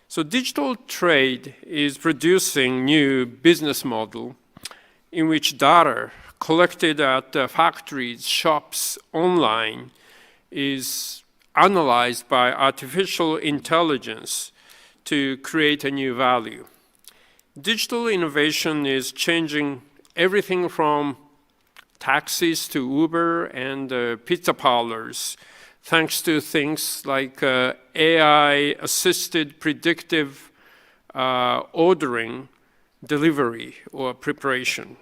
So digital trade is producing new business model in which data collected at factories, shops, online is analyzed by artificial intelligence to create a new value. Digital innovation is changing everything from taxis to Uber and pizza parlors, thanks to things like AI-assisted predictive ordering, delivery, or preparation.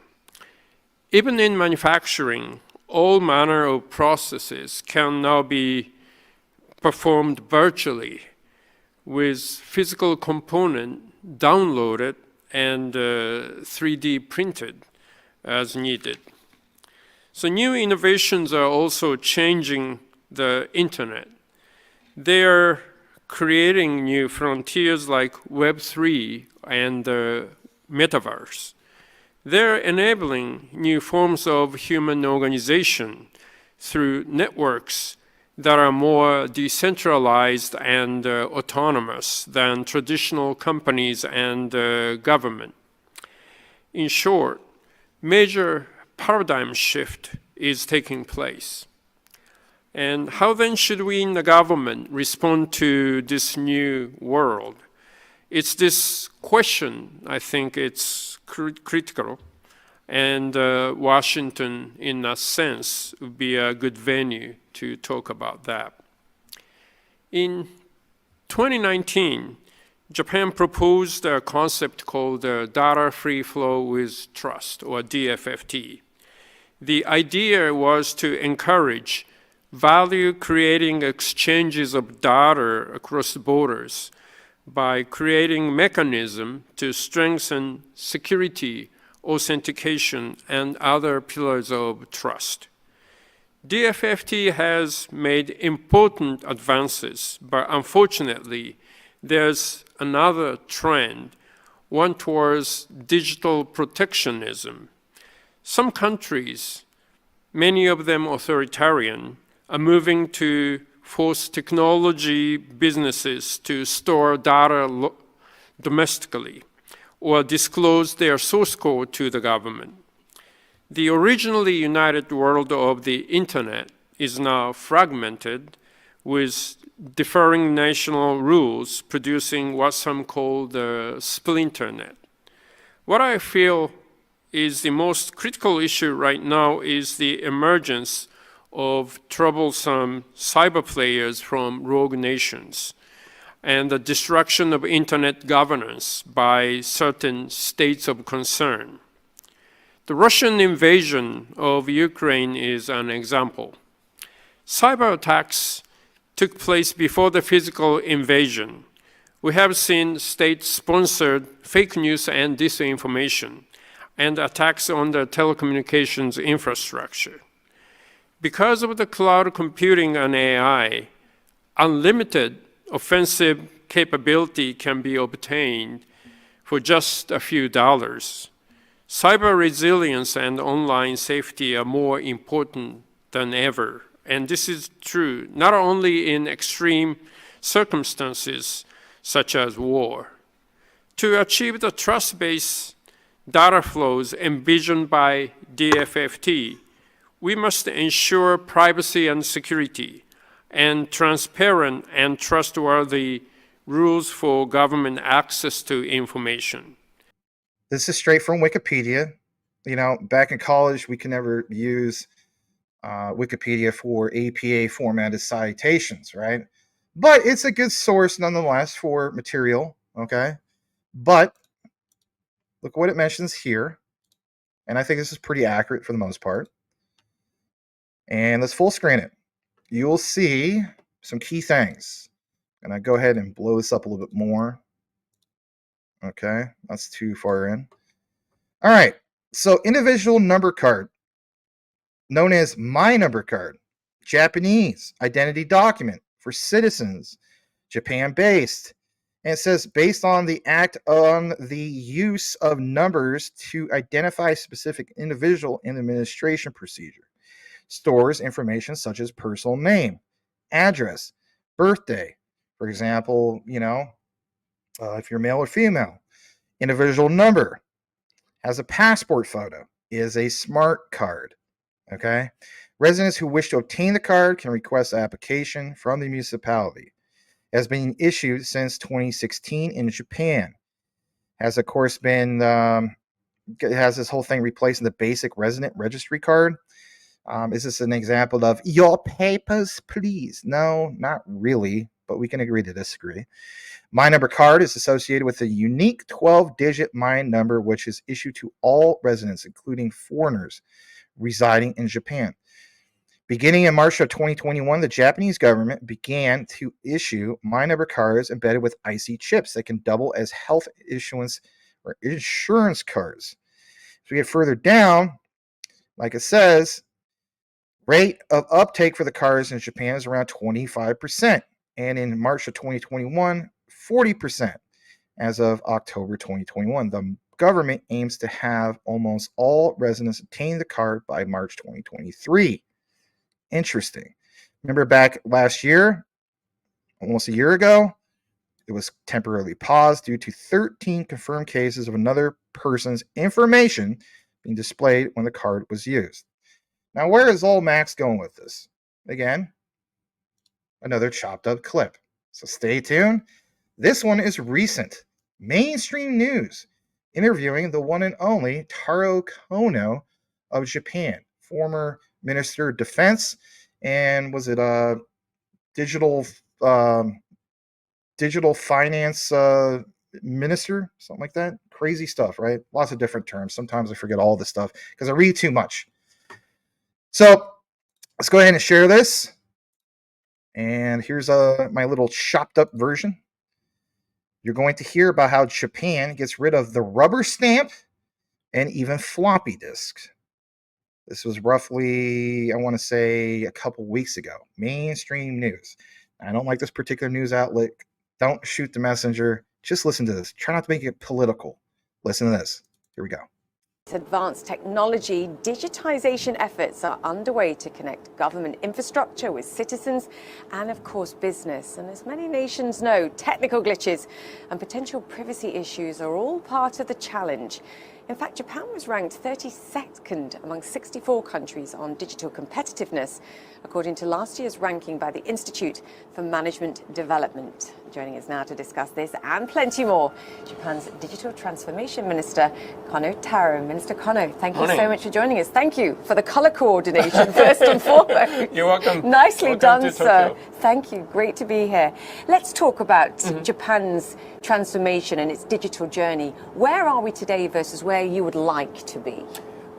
Even in manufacturing, all manner of processes can now be performed virtually with physical component downloaded and 3D printed as needed. So new innovations are also changing the internet. They are creating new frontiers like Web3 and the metaverse. They're enabling new forms of human organization through networks that are more decentralized and autonomous than traditional companies and government. In short, major paradigm shift is taking place. And how then should we in the government respond to this new world? It's this question, I think it's critical, and Washington, in a sense, would be a good venue to talk about that. In 2019, Japan proposed a concept called Data Free Flow with Trust, or DFFT. The idea was to encourage value-creating exchanges of data across borders by creating mechanisms to strengthen security, authentication, and other pillars of trust. DFFT has made important advances, but unfortunately, there's another trend, one towards digital protectionism. Some countries, many of them authoritarian, are moving to force technology businesses to store data domestically or disclose their source code to the government. The originally united world of the internet is now fragmented with differing national rules producing what some call the splinternet. What I feel is the most critical issue right now is the emergence of troublesome cyber players from rogue nations and the destruction of internet governance by certain states of concern. The Russian invasion of Ukraine is an example. Cyber attacks took place before the physical invasion. We have seen state-sponsored fake news and disinformation and attacks on the telecommunications infrastructure. Because of the cloud computing and AI, unlimited offensive capability can be obtained for just a few dollars. Cyber resilience and online safety are more important than ever. And this is true not only in extreme circumstances such as war. To achieve the trust-based data flows envisioned by DFFT, we must ensure privacy and security and transparent and trustworthy rules for government access to information. This is straight from Wikipedia. You know, back in college, we can never use Wikipedia for APA formatted citations, right? But it's a good source nonetheless for material, okay? But look what it mentions here. And I think this is pretty accurate for the most part. And let's full screen it. You'll see some key things. And I go ahead and blow this up a little bit more. Okay, that's too far in. All right, so individual number card, known as My Number Card, Japanese identity document for citizens, Japan-based. And it says, based on the act on the use of numbers to identify a specific individual in administration procedure. Stores information such as personal name, address, birthday. For example, you know, if you're male or female. Individual number has a passport photo, is a smart card. Okay. Residents who wish to obtain the card can request an application from the municipality. It has been issued since 2016 in Japan. Has of course been has this whole thing replacing the basic resident registry card. Is this an example of your papers, please? No, not really, but we can agree to disagree. My Number card is associated with a unique 12-digit My Number, which is issued to all residents, including foreigners residing in Japan. Beginning in March of 2021, the Japanese government began to issue My Number cards embedded with IC chips that can double as health issuance or insurance cards. As we get further down, like it says, rate of uptake for the cards in Japan is around 25%, and in March of 2021, 40%. As of October 2021, the government aims to have almost all residents obtain the card by March 2023. Interesting. Remember back last year, almost a year ago, it was temporarily paused due to 13 confirmed cases of another person's information being displayed when the card was used. Now, where is old Max going with this? Again, another chopped up clip. So stay tuned. This one is recent. Mainstream news interviewing the one and only Taro Kono of Japan, former Minister of Defense, and was it digital digital finance minister, something like that. Crazy stuff, right? Lots of different terms. Sometimes I forget all this stuff because I read too much. So let's go ahead and share this. And here's my little chopped up version. You're going to hear about how Japan gets rid of the rubber stamp and even floppy disks. This was roughly, I want to say, a couple weeks ago. Mainstream news. I don't like this particular news outlet. Don't shoot the messenger. Just listen to this. Try not to make it political. Listen to this. Here we go. Advanced technology digitization efforts are underway to connect government infrastructure with citizens and, of course, business. And as many nations know, technical glitches and potential privacy issues are all part of the challenge. In fact, Japan was ranked 32nd among 64 countries on digital competitiveness, according to last year's ranking by the Institute for Management Development. Joining us now to discuss this and plenty more, Japan's Digital Transformation Minister, Kono Taro. Minister Kono, thank you so much for joining us. Thank you for the colour coordination, first and foremost. You're welcome. Nicely done, sir. Tokyo. Thank you. Great to be here. Let's talk about Japan's transformation and its digital journey. Where are we today versus where you would like to be?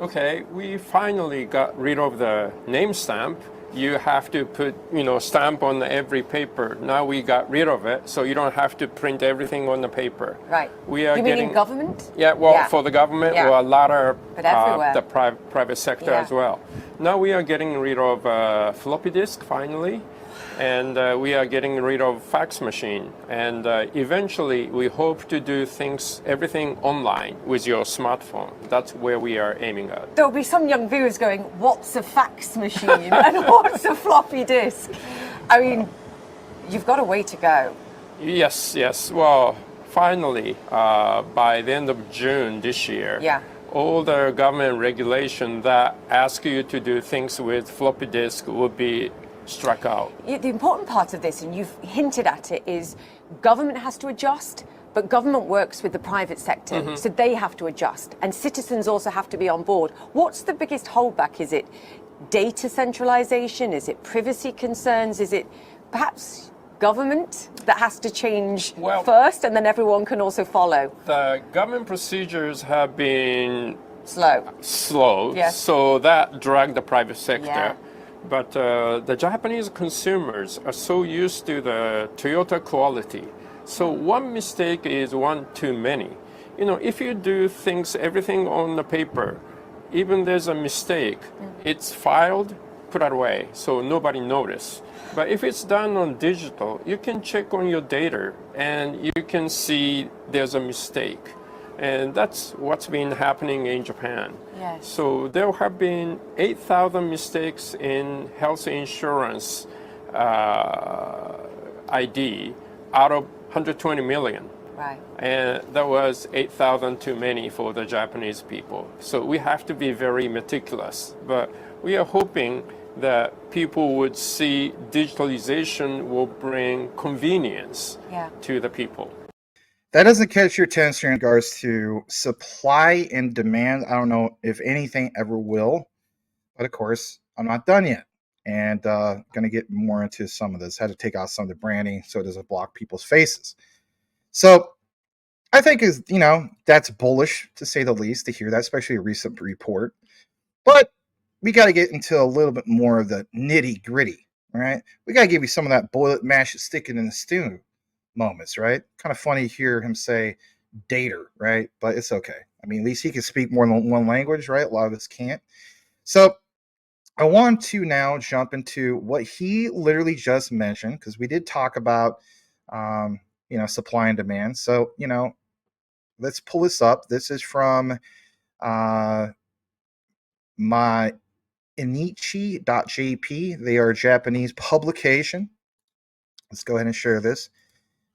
Okay, we finally got rid of the name stamp. You have to put, stamp on every paper. Now we got rid of it, so you don't have to print everything on the paper. Right. We are you mean in government? Yeah, well, for the government, or a lot of the private sector as well. Now we are getting rid of floppy disk finally, and we are getting rid of fax machine. And eventually, we hope to do everything online with your smartphone. That's where we are aiming at. There'll be some young viewers going, what's a fax machine and what's a floppy disk? I mean, you've got a way to go. Yes. Well, finally, by the end of June this year, all the government regulation that ask you to do things with floppy disk will be struck out. The important part of this, and you've hinted at it, is government has to adjust, but government works with the private sector, so they have to adjust, and citizens also have to be on board. What's the biggest holdback? Is it data centralization? Is it privacy concerns? Is it perhaps government that has to change first, and then everyone can also follow? The government procedures have been slow, so that dragged the private sector. But the Japanese consumers are so used to the Toyota quality. So one mistake is one too many. If you do everything on the paper, even there's a mistake, it's filed, put it away, so nobody notice. But if it's done on digital, you can check on your data and you can see there's a mistake. And that's what's been happening in Japan. Yes. So there have been 8,000 mistakes in health insurance ID out of 120 million. Right. And that was 8,000 too many for the Japanese people. So we have to be very meticulous. But we are hoping that people would see digitalization will bring convenience to the people. That doesn't catch your attention in regards to supply and demand. I don't know if anything ever will, but of course, I'm not done yet. And going to get more into some of this. Had to take out some of the branding so it doesn't block people's faces. So I think that's bullish to say the least to hear that, especially a recent report. But we got to get into a little bit more of the nitty gritty, right? We got to give you some of that boil it, mash it, stick it in the stew moments, right? Kind of funny to hear him say dater, right? But it's okay. I mean, at least he can speak more than one language, right? A lot of us can't. So I want to now jump into what he literally just mentioned, because we did talk about, supply and demand. So, let's pull this up. This is from my inichi.jp. They are a Japanese publication. Let's go ahead and share this.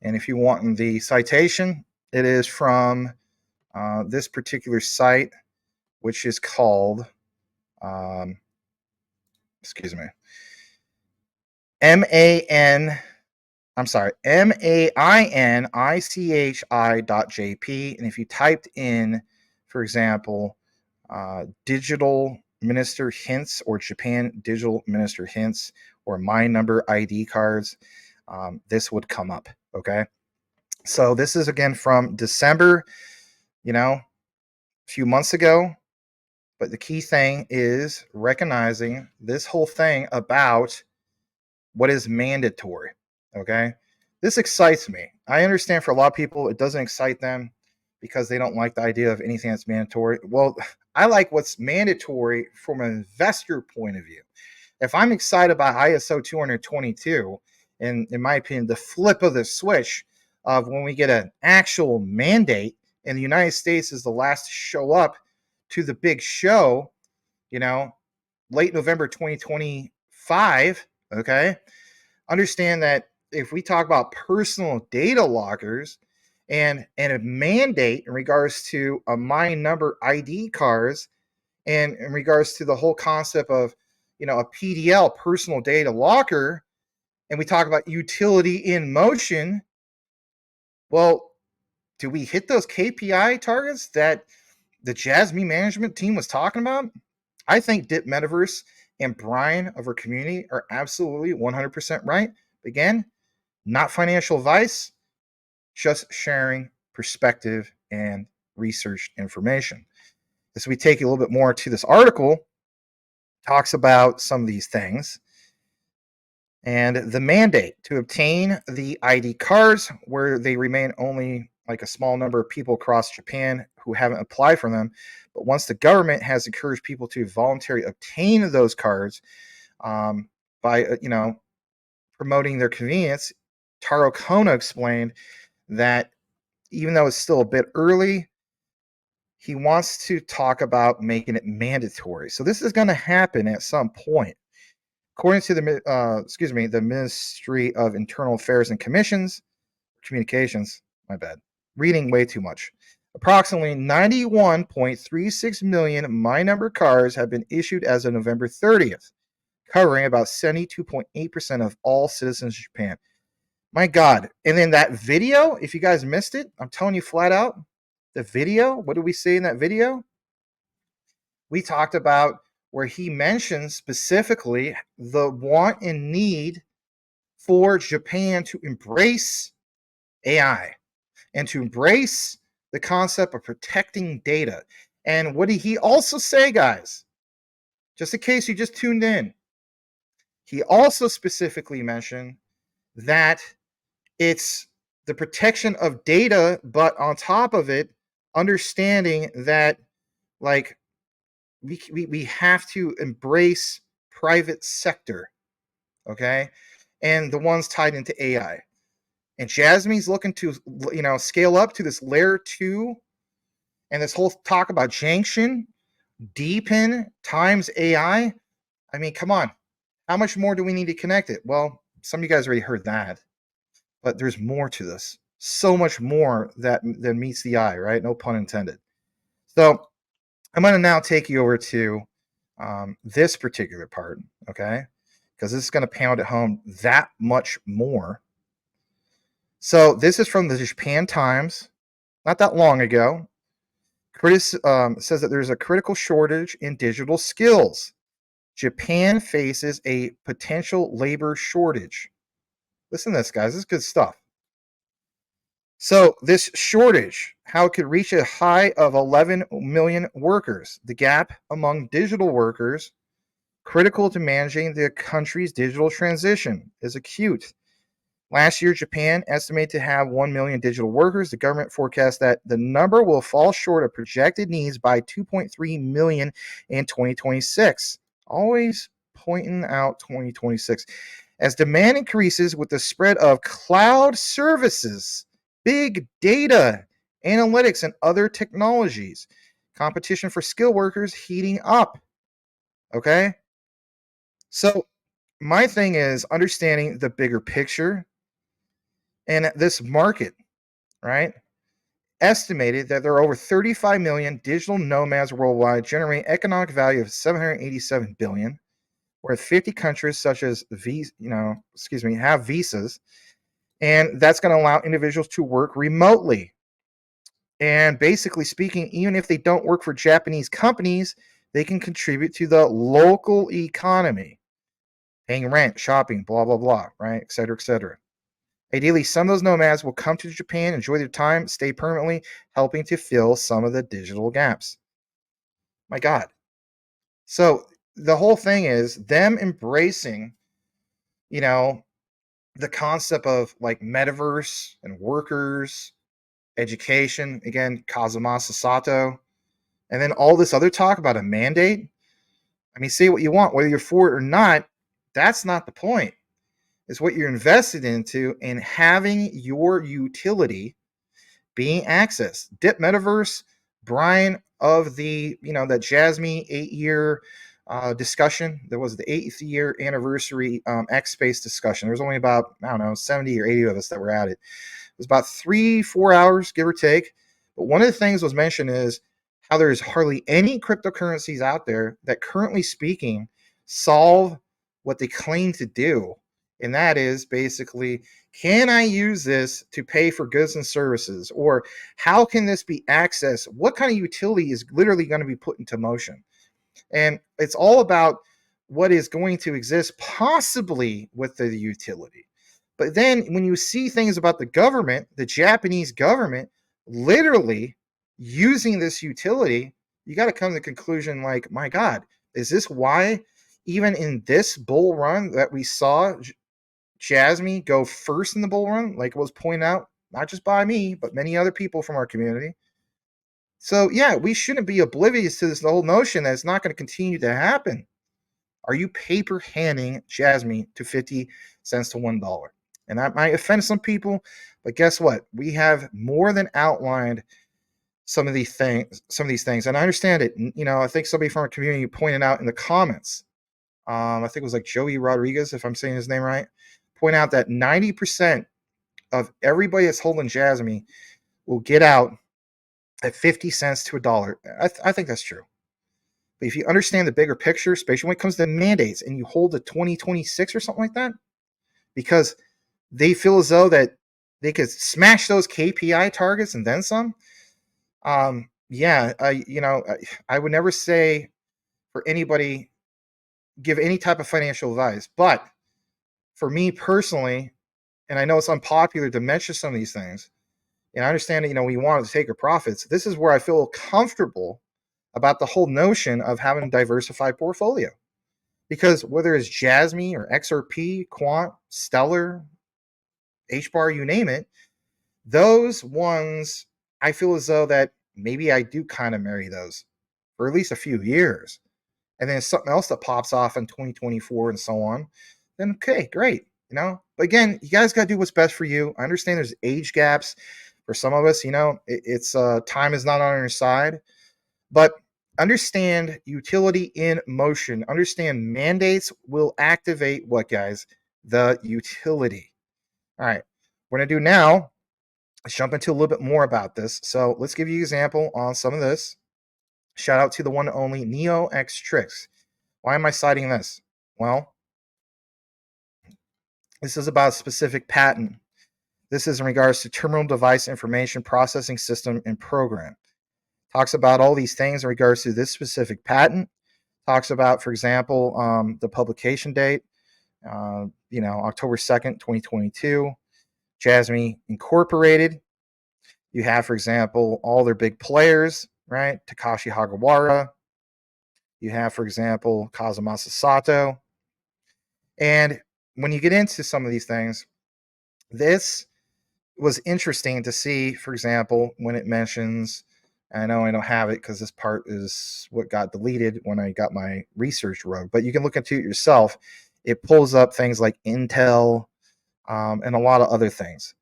And if you want the citation, it is from this particular site, which is called, excuse me, MAN. I'm sorry, MAINICHI.jp. And if you typed in, for example, digital minister hints or Japan digital minister hints or my number ID cards, this would come up. Okay. So this is again from December, a few months ago. But the key thing is recognizing this whole thing about what is mandatory. Okay. This excites me. I understand for a lot of people, it doesn't excite them because they don't like the idea of anything that's mandatory. Well, I like what's mandatory from an investor point of view. If I'm excited about ISO 222, and in my opinion, the flip of the switch of when we get an actual mandate, and the United States is the last to show up to the big show, late November 2025, okay? Understand that if we talk about personal data loggers and a mandate in regards to a my number ID cards, and in regards to the whole concept of a PDL, personal data locker, and we talk about utility in motion, well, do we hit those KPI targets that the Jasmy management team was talking about? I think Dip Metaverse and Brian of our community are absolutely 100% right. Again, not financial advice, just sharing perspective and research information. As we take a little bit more to this article, talks about some of these things. And the mandate to obtain the ID cards, where they remain only like a small number of people across Japan who haven't applied for them. But once the government has encouraged people to voluntarily obtain those cards by, promoting their convenience, Taro Kono explained that even though it's still a bit early, he wants to talk about making it mandatory. So this is going to happen at some point. According to the Ministry of Internal Affairs and Communications, my bad, reading way too much. Approximately 91.36 million My Number cards have been issued as of November 30th, covering about 72.8% of all citizens of Japan. My God. And then that video, if you guys missed it, I'm telling you flat out, the video, what did we say in that video? We talked about where he mentions specifically the want and need for Japan to embrace AI and to embrace the concept of protecting data. And what did he also say, guys? Just in case you just tuned in, he also specifically mentioned that it's the protection of data, but on top of it, understanding that like we have to embrace private sector, okay, and the ones tied into AI. And Jasmy's looking to scale up to this layer 2, and this whole talk about junction, deepen times AI. I mean, come on, how much more do we need to connect it? Well, some of you guys already heard that, but there's more to this. so much more than meets the eye, right? No pun intended. So I'm going to now take you over to this particular part, okay? Because this is going to pound it home that much more. So this is from the Japan Times, not that long ago. Says that there's a critical shortage in digital skills. Japan faces a potential labor shortage. Listen to this, guys. This is good stuff. So this shortage, how it could reach a high of 11 million workers. The gap among digital workers, critical to managing the country's digital transition, is acute. Last year, Japan estimated to have 1 million digital workers. The government forecasts that the number will fall short of projected needs by 2.3 million in 2026. Always pointing out 2026. As demand increases with the spread of cloud services, big data, analytics, and other technologies, competition for skilled workers heating up. Okay? So, my thing is understanding the bigger picture and this market, right? Estimated that there are over 35 million digital nomads worldwide, generating economic value of 787 billion, where 50 countries such as have visas, and that's going to allow individuals to work remotely. And basically speaking, even if they don't work for Japanese companies, they can contribute to the local economy, paying rent, shopping, blah blah blah, right, et cetera, et cetera. Ideally, some of those nomads will come to Japan, enjoy their time, stay permanently, helping to fill some of the digital gaps. My God. So the whole thing is them embracing, you know, the concept of like metaverse and workers, education, again, Kazumasa Sato, and then all this other talk about a mandate. I mean, say what you want, whether you're for it or not, that's not the point. It's what you're invested into and having your utility being accessed. Dip Metaverse, Brian of that Jasmy 8-year discussion. There was the 8th year anniversary X Space discussion. There was only about, I don't know, 70 or 80 of us that were at it. It was about 3-4 hours, give or take. But one of the things was mentioned is how there's hardly any cryptocurrencies out there that currently speaking solve what they claim to do. And that is basically, can I use this to pay for goods and services? Or how can this be accessed? What kind of utility is literally going to be put into motion? And it's all about what is going to exist possibly with the utility. But then when you see things about the government, the Japanese government, literally using this utility, you got to come to the conclusion like, my God, is this why even in this bull run that we saw Jasmy go first in the bull run, like it was pointed out, not just by me, but many other people from our community? So yeah, we shouldn't be oblivious to this whole notion that it's not going to continue to happen. Are you paper handing Jasmy to 50 cents to $1? And that might offend some people, but guess what? We have more than outlined some of these things. And I understand it. I think somebody from our community pointed out in the comments. I think it was like Joey Rodriguez, if I'm saying his name right, point out that 90% of everybody that's holding Jasmy will get out at 50 cents to $1. I think that's true. But if you understand the bigger picture, especially when it comes to mandates, and you hold to 2026 or something like that, because they feel as though that they could smash those KPI targets and then some. I would never say for anybody give any type of financial advice, but for me personally, and I know it's unpopular to mention some of these things, and I understand that we want to take our profits. This is where I feel comfortable about the whole notion of having a diversified portfolio. Because whether it's Jasmy or XRP, Quant, Stellar, HBAR, you name it, those ones, I feel as though that maybe I do kind of marry those for at least a few years. And then something else that pops off in 2024 and so on, then okay, great. But again, you guys got to do what's best for you. I understand there's age gaps for some of us. It's time is not on our side, but understand utility in motion. Understand mandates will activate what, guys? The utility. All right. We're going to do now Let's jump into a little bit more about this. So let's give you an example on some of this. Shout out to the one and only NeoX Why am I citing this? Well, this is about a specific patent. This is in regards to terminal device information processing system and program. Talks about all these things in regards to this specific patent. Talks about, for example, the publication date, October 2nd, 2022. Jasmy Incorporated. You have, for example, all their big players, right? Takashi Hagawara. You have, for example, Kazumasa Sato. And when you get into some of these things, this was interesting to see, for example, when it mentions, I know I don't have it because this part is what got deleted when I got my research rug, but you can look into it yourself. It pulls up things like Intel and a lot of other things.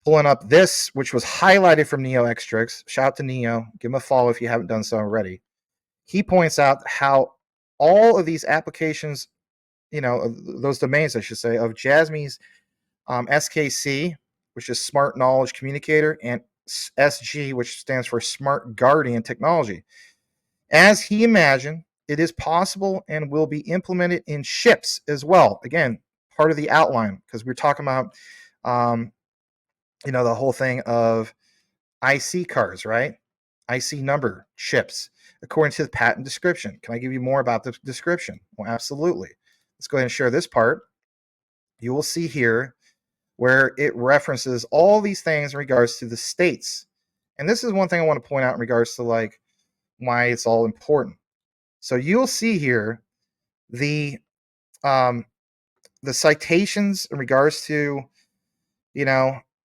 Pulling up this, which was highlighted from NeoX. Shout out to Neo. Give him a follow if you haven't done so already. He points out how all of these applications, those domains, I should say, of Jasmy's SKC, which is Smart Knowledge Communicator, and SG, which stands for Smart Guardian Technology. As he imagined, it is possible and will be implemented in ships as well. Again, part of the outline, because we're talking about, the whole thing of IC cards, right? IC number chips, according to the patent description. Can I give you more about the description? Well, absolutely. Let's go ahead and share this part. You will see here where it references all these things in regards to the states. And this is one thing I want to point out in regards to like why it's all important. So you'll see here the citations in regards to,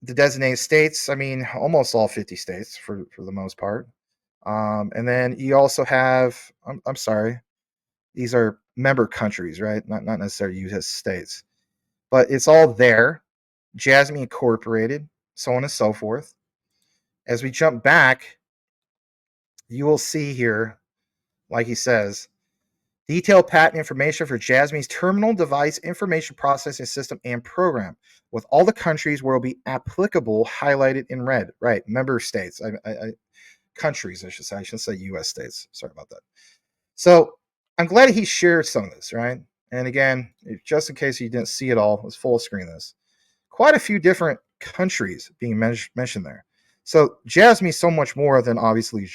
the designated states. I mean, almost all 50 states for the most part. And then you also have, I'm sorry, these are member countries, right? Not necessarily U.S. states, but it's all there. Jasmy Incorporated, so on and so forth. As we jump back, you will see here, like he says, detailed patent information for Jasmy's terminal device information processing system and program, with all the countries where it will be applicable highlighted in red. Right, member states, countries, I should say. I shouldn't say U.S. states. Sorry about that. So I'm glad he shared some of this, right? And again, just in case you didn't see it all, let's full screen this. Quite a few different countries being mentioned there. So Jasmy's so much more than obviously,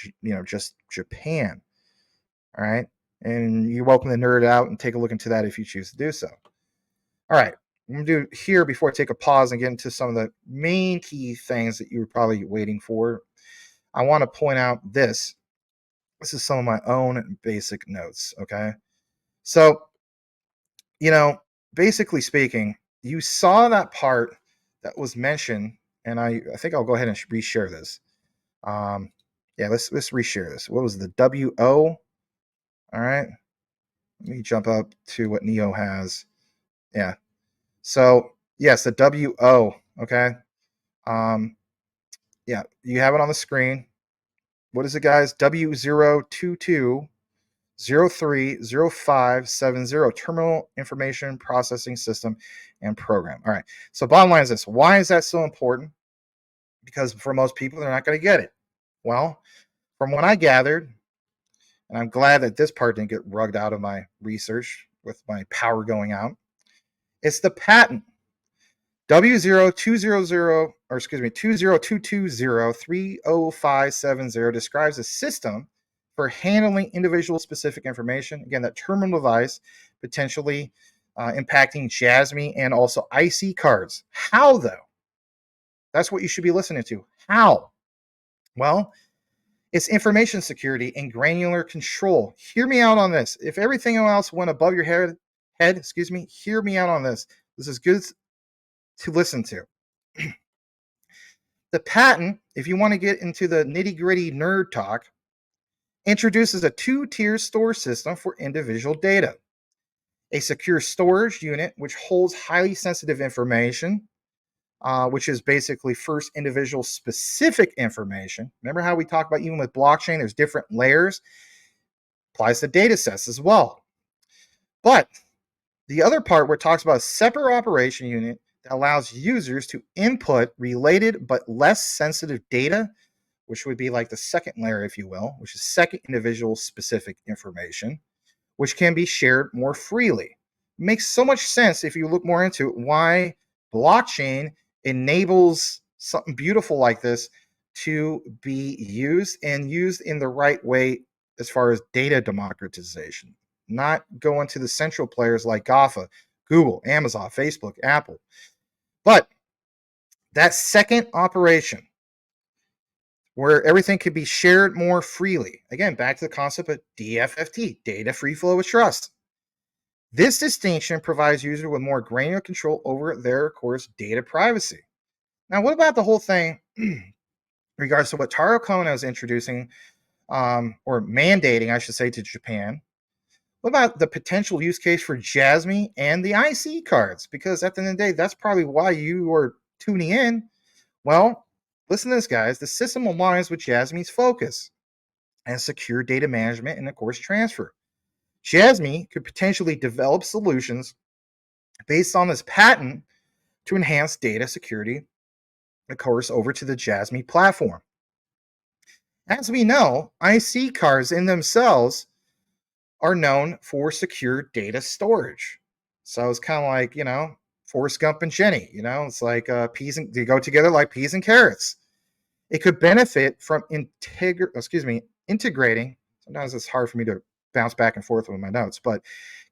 just Japan. All right. And you're welcome to nerd out and take a look into that if you choose to do so. All right. I'm going to do here before I take a pause and get into some of the main key things that you were probably waiting for. I want to point out this. This is some of my own basic notes. Okay. So, basically speaking, you saw that part that was mentioned, and I think I'll go ahead and reshare this. Let's reshare this. What was the WO? All right. Let me jump up to what Neo has. Yeah. So yes, the WO. Okay. Yeah, you have it on the screen. What is it, guys? W022030570 Terminal Information Processing System and Program. All right. So bottom line is this. Why is that so important? Because for most people, they're not going to get it. Well, from what I gathered, and I'm glad that this part didn't get rugged out of my research with my power going out, it's the patent. W0220 describes a system for handling individual specific information. Again, that terminal device potentially impacting Jasmy and also IC cards. How, though? That's what you should be listening to. How? Well, it's information security and granular control. Hear me out on this. If everything else went above your head, hear me out on this. This is good to listen to. The patent, if you want to get into the nitty-gritty nerd talk, introduces a two-tier store system for individual data. A secure storage unit, which holds highly sensitive information, which is basically first individual specific information. Remember how we talked about even with blockchain, there's different layers? Applies to data sets as well. But the other part where it talks about a separate operation unit that allows users to input related but less sensitive data, which would be like the second layer, if you will, which is second individual specific information, which can be shared more freely. It makes so much sense if you look more into it, why blockchain enables something beautiful like this to be used and used in the right way as far as data democratization, not going to the central players like GAFA, Google, Amazon, Facebook, Apple. But that second operation where everything could be shared more freely, again, back to the concept of DFFT, data free flow of trust. This distinction provides users with more granular control over their, of course, data privacy. Now, what about the whole thing in regards to what Taro Kono is introducing, or mandating, I should say, to Japan? What about the potential use case for Jasmy and the IC cards? Because at the end of the day, that's probably why you are tuning in. Well, listen to this, guys. The system aligns with Jasmy's focus and secure data management and, of course, transfer. Jasmy could potentially develop solutions based on this patent to enhance data security, of course, over to the Jasmy platform. As we know, IC cards in themselves are known for secure data storage. So it's kind of like, Forrest Gump and Jenny, it's like they go together like peas and carrots. It could benefit from integrating. Sometimes it's hard for me to bounce back and forth with my notes, but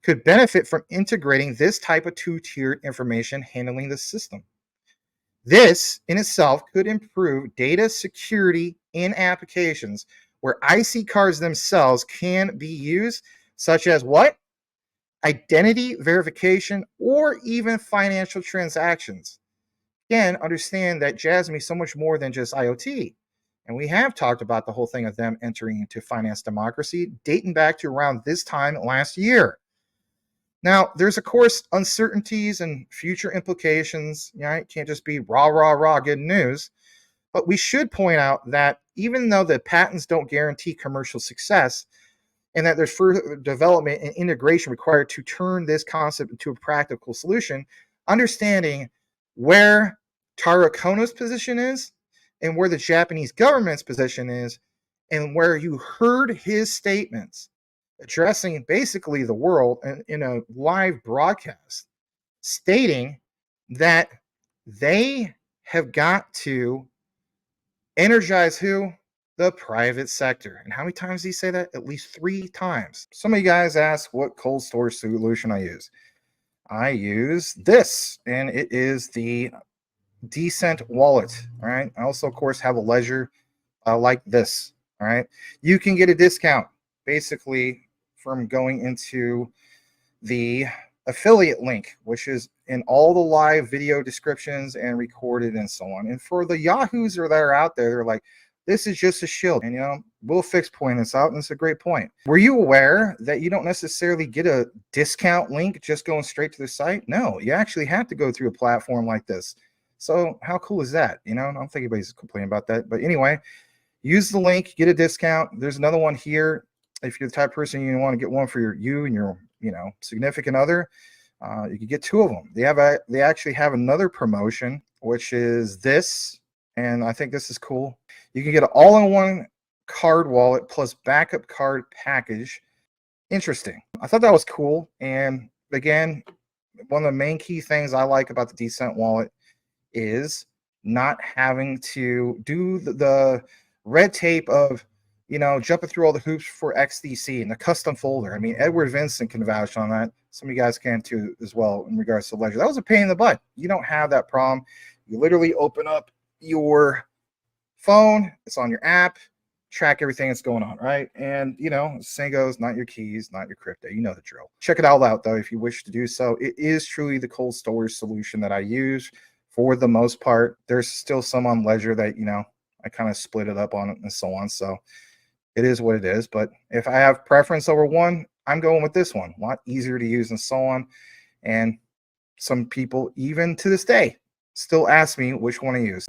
could benefit from integrating this type of two-tiered information handling the system. This in itself could improve data security in applications where IC cards themselves can be used, such as what? Identity verification or even financial transactions. Again, understand that Jasmy is so much more than just IoT. And we have talked about the whole thing of them entering into finance democracy dating back to around this time last year. Now, there's, of course, uncertainties and future implications. It can't just be rah, good news. But we should point out that even though the patents don't guarantee commercial success, and that there's further development and integration required to turn this concept into a practical solution, understanding where Taro Kono's position is and where the Japanese government's position is, and where you heard his statements addressing basically the world in a live broadcast, stating that they have got to energize who? The private sector. And how many times did he say that? At least 3 times. Some of you guys ask what cold storage solution I use. I use this, and it is the Decent wallet. All right. I also, of course, have a ledger like this. All right. You can get a discount basically from going into the affiliate link, which is in all the live video descriptions and recorded and so on. And for the yahoos that are out there, they're like, this is just a shield. And, we'll fix point this out. And it's a great point. Were you aware that you don't necessarily get a discount link just going straight to the site? No, you actually have to go through a platform like this. So how cool is that? I don't think anybody's complaining about that. But anyway, use the link, get a discount. There's another one here. If you're the type of person you want to get one for you and your significant other, you can get 2 of them. They actually have another promotion, which is this, and I think this is cool. You can get an all-in-one card wallet plus backup card package. Interesting. I thought that was cool. And again, one of the main key things I like about the Decent wallet is not having to do the red tape of jumping through all the hoops for XDC and the custom folder. I mean, Edward Vincent can vouch on that. Some of you guys can too as well in regards to Ledger. That was a pain in the butt. You don't have that problem. You literally open up your phone, it's on your app, track everything that's going on, right? And saying goes, not your keys, not your crypto. You know the drill. Check it all out though if you wish to do so. It is truly the cold storage solution that I use for the most part. There's still some on Ledger that I kind of split it up on it and so on. So it is what it is. But if I have preference over one, I'm going with this one. A lot easier to use and so on. And some people, even to this day, still ask me which one I use.